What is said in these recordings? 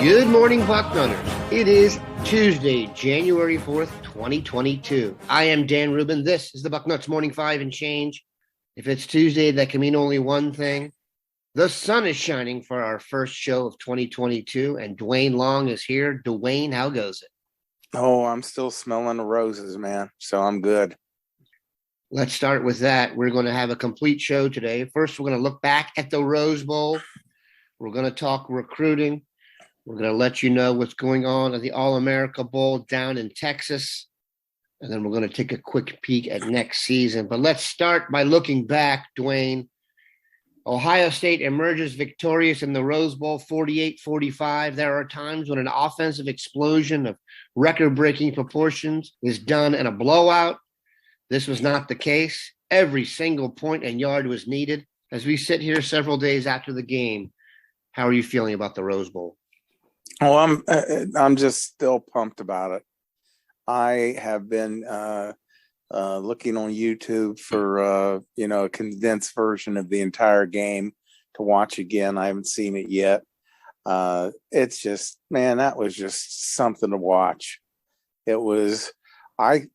Good morning, Bucknutters. It is Tuesday, January 4th, 2022. I am Dan Rubin. This is the Bucknuts Morning 5 and change. If it's Tuesday, that can mean only one thing. The sun is shining for our first show of 2022, and Duane Long is here. Duane, how goes it? Oh, I'm still smelling the roses, man. So I'm good. Let's start with that. We're going to have a complete show today. First, we're going to look back at the Rose Bowl. We're going to talk recruiting. We're going to let you know what's going on at the All-America Bowl down in Texas. And then we're going to take a quick peek at next season. But let's start by looking back, Duane. Ohio State emerges victorious in the Rose Bowl 48-45. There are times when an offensive explosion of record-breaking proportions is done in a blowout. This was not the case. Every single point and yard was needed. As we sit here several days after the game, how are you feeling about the Rose Bowl? Oh, I'm just still pumped about it. I have been looking on YouTube for a condensed version of the entire game to watch again. I haven't seen it yet. It's just, man, that was just something to watch. I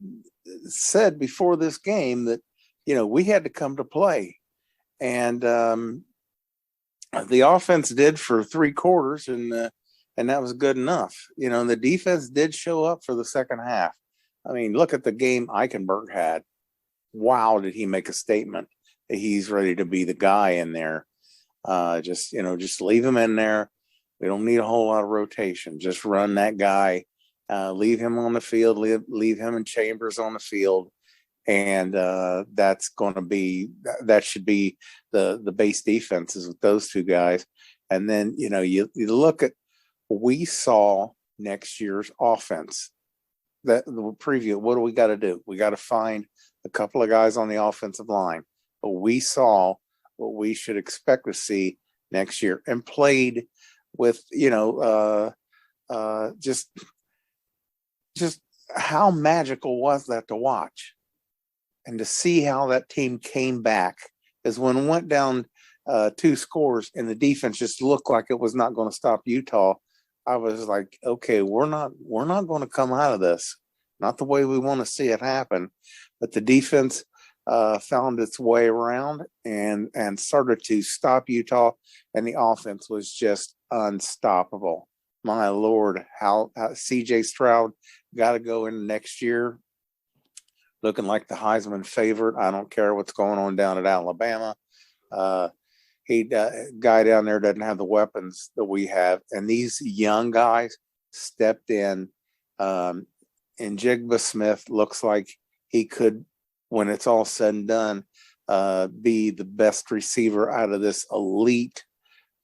said before this game that, we had to come to play. And the offense did for three quarters, and that was good enough. And the defense did show up for the second half. I mean, look at the game Eichenberg had. Wow, did he make a statement that he's ready to be the guy in there. Just leave him in there. We don't need a whole lot of rotation. Just run that guy. Leave him on the field. Leave him and Chambers on the field. And that should be the base defenses with those two guys. And then, you look at, we saw next year's offense. The preview, what do we got to do? We got to find a couple of guys on the offensive line. But we saw what we should expect to see next year and played with, just how magical was that to watch and to see how that team came back. Is when it went down 2 scores and the defense just looked like it was not going to stop Utah. I was like, okay, we're not going to come out of this. Not the way we want to see it happen. But the defense found its way around and started to stop Utah, and the offense was just unstoppable. My Lord, how C.J. Stroud got to go in next year looking like the Heisman favorite. I don't care what's going on down at Alabama. Guy down there doesn't have the weapons that we have. And these young guys stepped in. And Jigba Smith looks like he could, when it's all said and done, be the best receiver out of this elite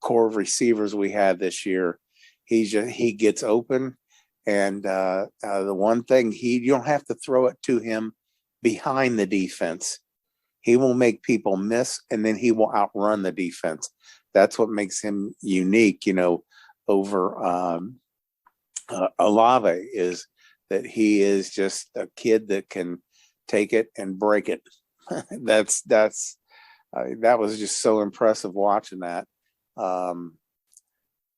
core of receivers we had this year. He gets open. And the one thing, you don't have to throw it to him behind the defense. He will make people miss, and then he will outrun the defense. That's what makes him unique, over Olave, is that he is just a kid that can take it and break it. That was just so impressive watching that.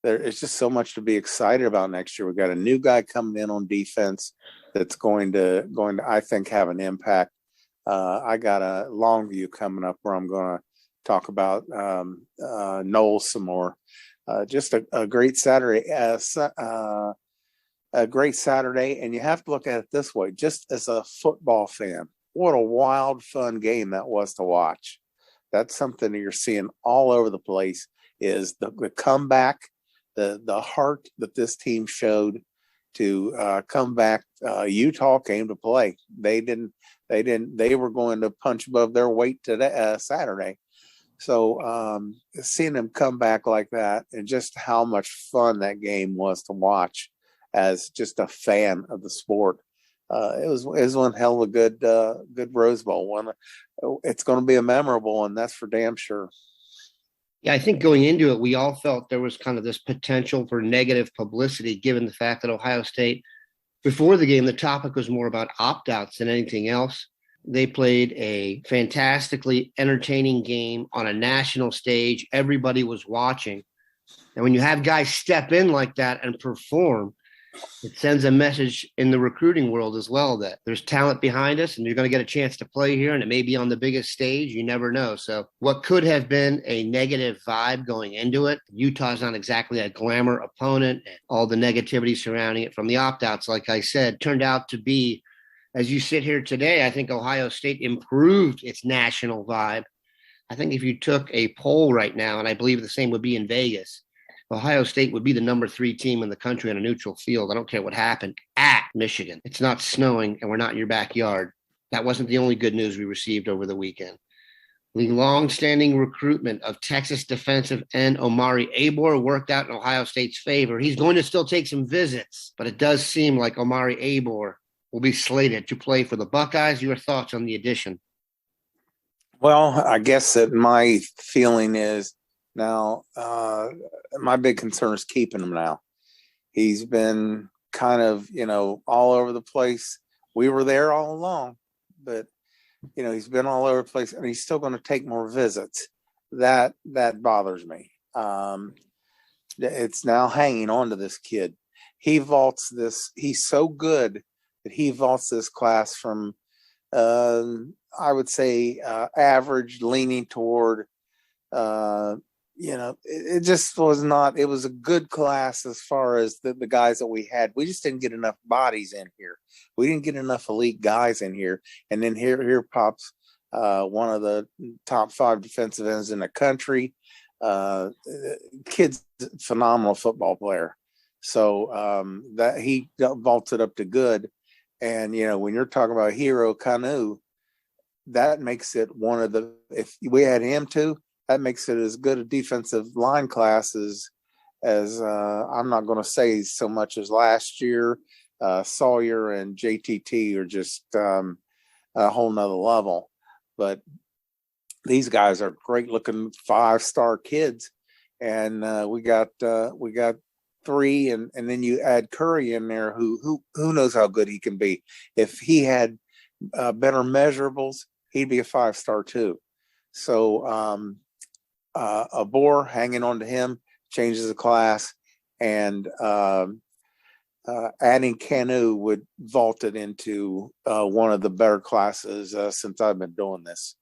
There's just so much to be excited about next year. We've got a new guy coming in on defense that's going to I think have an impact. I got a long view coming up where I'm going to talk about Knowles some more. Just a great Saturday, and you have to look at it this way. Just as a football fan, what a wild, fun game that was to watch. That's something that you're seeing all over the place. Is the comeback, the heart that this team showed to come back. Utah came to play. They were going to punch above their weight today, Saturday. So seeing them come back like that, and just how much fun that game was to watch as just a fan of the sport. It was one hell of a good Rose Bowl one. It's going to be a memorable one, that's for damn sure. Yeah, I think going into it, we all felt there was kind of this potential for negative publicity, given the fact that Ohio State, before the game, the topic was more about opt-outs than anything else. They played a fantastically entertaining game on a national stage. Everybody was watching. And when you have guys step in like that and perform, it sends a message in the recruiting world as well that there's talent behind us and you're going to get a chance to play here, and it may be on the biggest stage. You never know. So what could have been a negative vibe going into it, Utah's not exactly a glamour opponent, and all the negativity surrounding it from the opt-outs, like I said, turned out to be, as you sit here today, I think Ohio State improved its national vibe. I think if you took a poll right now, and I believe the same would be in Vegas, Ohio State would be the number 3 team in the country on a neutral field. I don't care what happened at Michigan. It's not snowing and we're not in your backyard. That wasn't the only good news we received over the weekend. The long-standing recruitment of Texas defensive end Omari Abor worked out in Ohio State's favor. He's going to still take some visits, but it does seem like Omari Abor will be slated to play for the Buckeyes. Your thoughts on the addition? Well, I guess that my feeling is now, my big concern is keeping him now. He's been kind of, all over the place. We were there all along, but, he's been all over the place and he's still going to take more visits. That bothers me. It's now hanging on to this kid. He vaults this. He's so good that he vaults this class from, I would say, average, leaning toward, it just was not. It was a good class as far as the guys that we had. We just didn't get enough bodies in here. We didn't get enough elite guys in here. And then here pops one of the top 5 defensive ends in the country. Kid's phenomenal football player. So that he vaulted up to good. And, when you're talking about Hero Kanu, that makes it one of the, if we had him too, that makes it as good a defensive line class as I'm not going to say so much as last year. Sawyer and JTT are just a whole nother level. But these guys are great looking 5-star kids. And we got 3, and then you add Curry in there, who knows how good he can be. If he had better measurables, he'd be a 5-star too. So a Bohr hanging on to him changes the class, and adding Canu would vault it into one of the better classes since I've been doing this.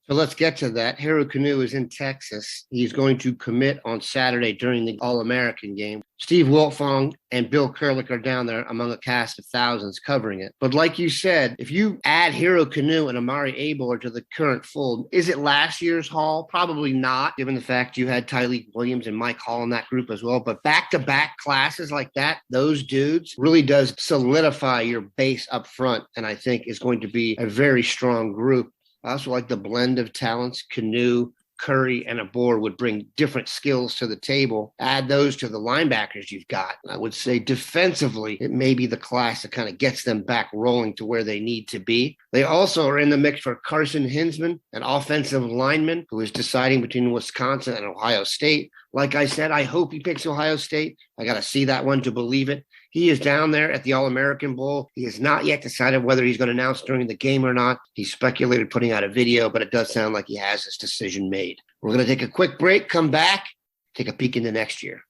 So let's get to that. Hero Kanu is in Texas. He's going to commit on Saturday during the All-American game. Steve Wiltfong and Bill Kurlick are down there among a cast of thousands covering it. But like you said, if you add Hero Kanu and Amari Abor to the current fold, is it last year's haul? Probably not, given the fact you had Tyleek Williams and Mike Hall in that group as well. But back-to-back classes like that, those dudes really does solidify your base up front, and I think is going to be a very strong group. I also like the blend of talents. Kanu, Curry, and Abor would bring different skills to the table. Add those to the linebackers you've got. I would say defensively, it may be the class that kind of gets them back rolling to where they need to be. They also are in the mix for Carson Hinsman, an offensive lineman who is deciding between Wisconsin and Ohio State. Like I said, I hope he picks Ohio State. I got to see that one to believe it. He is down there at the All-American Bowl. He has not yet decided whether he's going to announce during the game or not. He speculated putting out a video, but it does sound like he has his decision made. We're going to take a quick break, come back, take a peek into next year.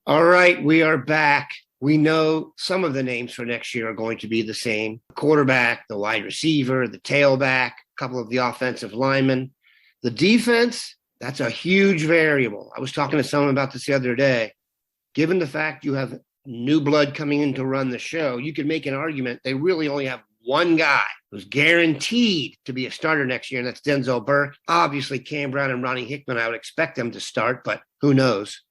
All right, we are back. We know some of the names for next year are going to be the same. The quarterback, the wide receiver, the tailback, a couple of the offensive linemen. The defense, that's a huge variable. I was talking to someone about this the other day. Given the fact you have new blood coming in to run the show, you could make an argument they really only have one guy who's guaranteed to be a starter next year, and that's Denzel Burke. Obviously, Cam Brown and Ronnie Hickman, I would expect them to start, but who knows?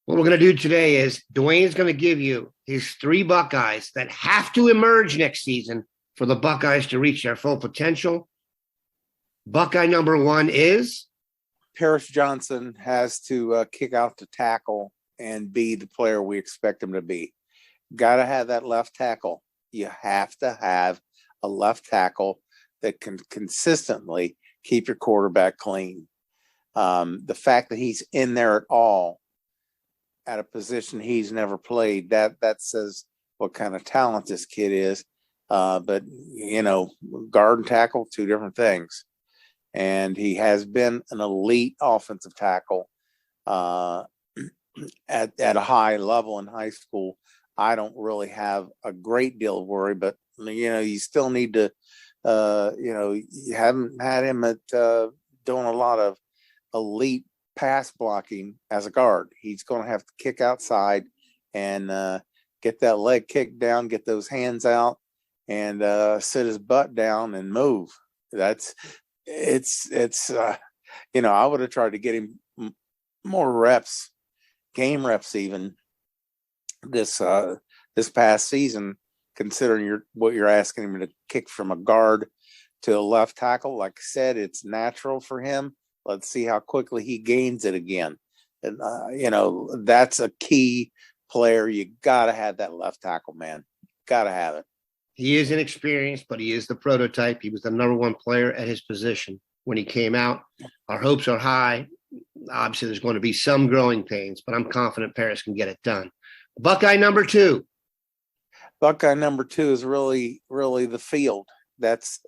What we're going to do today is Duane's going to give you his 3 Buckeyes that have to emerge next season for the Buckeyes to reach their full potential. Buckeye number 1 is? Paris Johnson has to kick out the tackle and be the player we expect him to be. Got to have that left tackle. You have to have a left tackle that can consistently keep your quarterback clean. The fact that he's in there at all at a position he's never played, that says what kind of talent this kid is. But, guard and tackle, 2 different things. And he has been an elite offensive tackle. at a high level in high school, I don't really have a great deal of worry, but you still need to, you haven't had him at doing a lot of elite pass blocking as a guard. He's going to have to kick outside and get that leg kicked down, get those hands out, and sit his butt down and move. I would have tried to get him more reps, game reps even this past season, considering what you're asking him to kick from a guard to a left tackle. Like I said, it's natural for him. Let's see how quickly he gains it again. And that's a key player. You gotta have that left tackle, man. Gotta have it. He is inexperienced, but he is the prototype. He was the number one player at his position when he came out. Our hopes are high. Obviously, there's going to be some growing pains, but I'm confident Paris can get it done. Buckeye number 2. Buckeye number 2 is really, really the field. That's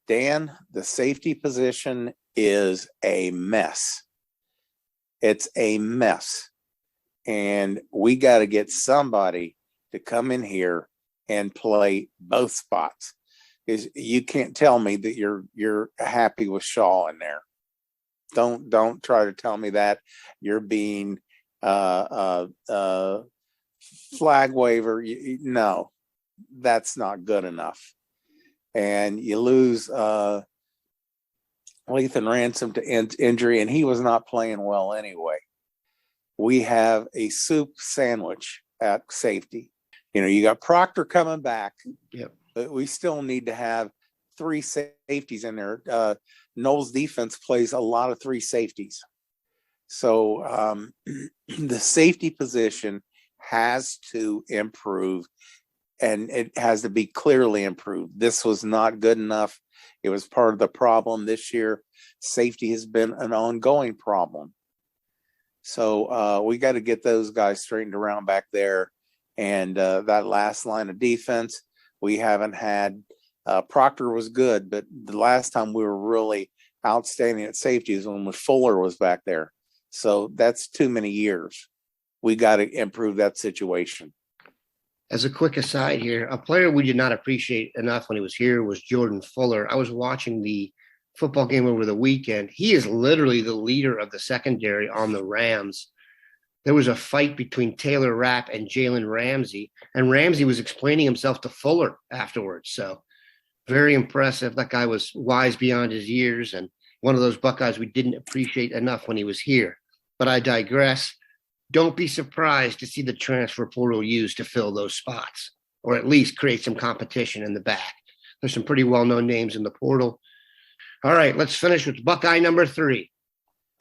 Dan. The safety position is a mess. It's a mess. And we got to get somebody to come in here and play both spots. Is you can't tell me that you're happy with Shaw in there. Don't try to tell me that you're being flag waver. No, that's not good enough. And you lose Lathan Ransom to injury, and he was not playing well anyway. We have a soup sandwich at safety. You got Proctor coming back. Yep. But we still need to have 3 safeties in there. Noel's defense plays a lot of 3 safeties. So the safety position has to improve, and it has to be clearly improved. This was not good enough. It was part of the problem this year. Safety has been an ongoing problem. So we got to get those guys straightened around back there. And that last line of defense, we haven't had. Proctor was good, but the last time we were really outstanding at safety is when Fuller was back there. So that's too many years. We got to improve that situation. As a quick aside here, a player we did not appreciate enough when he was here was Jordan Fuller. I was watching the football game over the weekend. He is literally the leader of the secondary on the Rams. There was a fight between Taylor Rapp and Jalen Ramsey, and Ramsey was explaining himself to Fuller afterwards. So very impressive. That guy was wise beyond his years, and one of those Buckeyes we didn't appreciate enough when he was here. But I digress. Don't be surprised to see the transfer portal used to fill those spots, or at least create some competition in the back. There's some pretty well-known names in the portal. All right, let's finish with Buckeye number 3.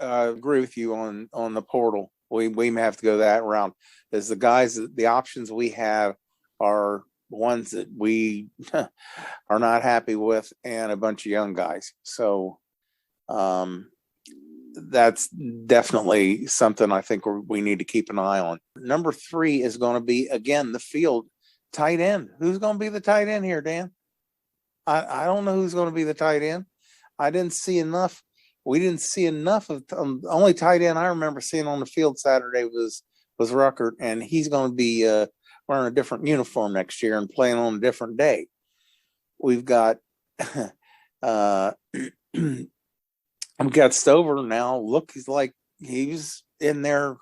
I agree with you on the portal. We may have to go that route. As the options we have are ones that we are not happy with, and a bunch of young guys. So that's definitely something I think we need to keep an eye on. Number 3 is going to be, again, the field tight end. Who's going to be the tight end here, Dan? I don't know who's going to be the tight end. I didn't see enough. We didn't see enough of the only tight end I remember seeing on the field Saturday was Ruckert, and he's going to be wearing a different uniform next year and playing on a different day. We've got I've got Stover now. Look, he's like he's in there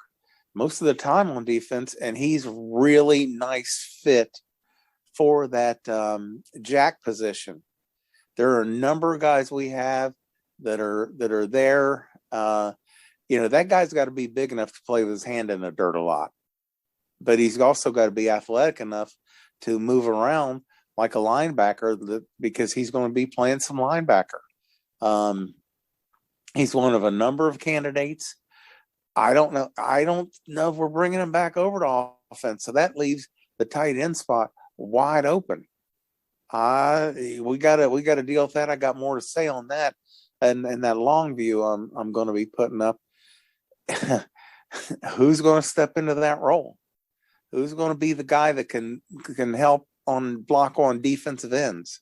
most of the time on defense, and he's really nice fit for that jack position. There are a number of guys we have that are there. That guy's got to be big enough to play with his hand in the dirt a lot, but he's also got to be athletic enough to move around like a linebacker because he's going to be playing some linebacker. He's one of a number of candidates. I don't know if we're bringing him back over to offense, so that leaves the tight end spot wide open. We got to deal with that. I got more to say on that, and that long view I'm going to be putting up. Who's going to step into that role? Who's going to be the guy that can help block on defensive ends?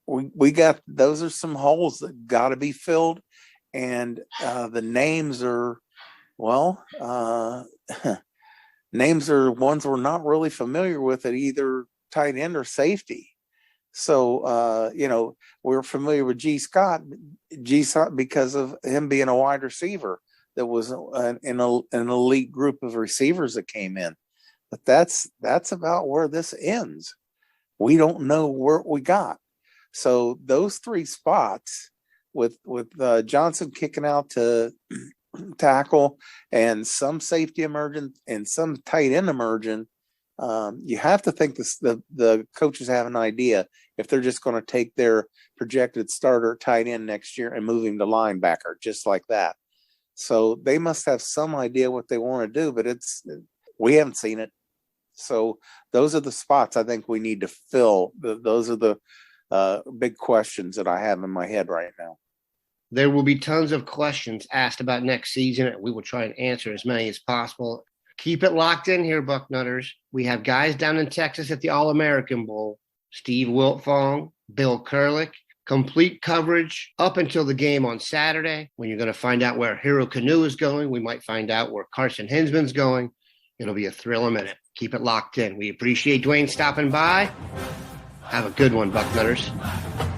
We got those are some holes that got to be filled, and the names are Well, names are ones we're not really familiar with at either tight end or safety. So, we're familiar with G. Scott because of him being a wide receiver that was an elite group of receivers that came in. But that's about where this ends. We don't know what we got. So those three spots with Johnson kicking out to tackle and some safety emerging and some tight end emerging, you have to think the coaches have an idea if they're just going to take their projected starter tight end next year and move him to linebacker just like that. So they must have some idea what they want to do, but we haven't seen it. So those are the spots I think we need to fill. Those are the big questions that I have in my head right now. There will be tons of questions asked about next season, and we will try and answer as many as possible. Keep it locked in here, Bucknutters. We have guys down in Texas at the All-American Bowl. Steve Wiltfong, Bill Kurlick. Complete coverage up until the game on Saturday, when you're going to find out where Hero Canoe is going. We might find out where Carson Hinsman's going. It'll be a thrill a minute. Keep it locked in. We appreciate Duane stopping by. Have a good one, Bucknutters.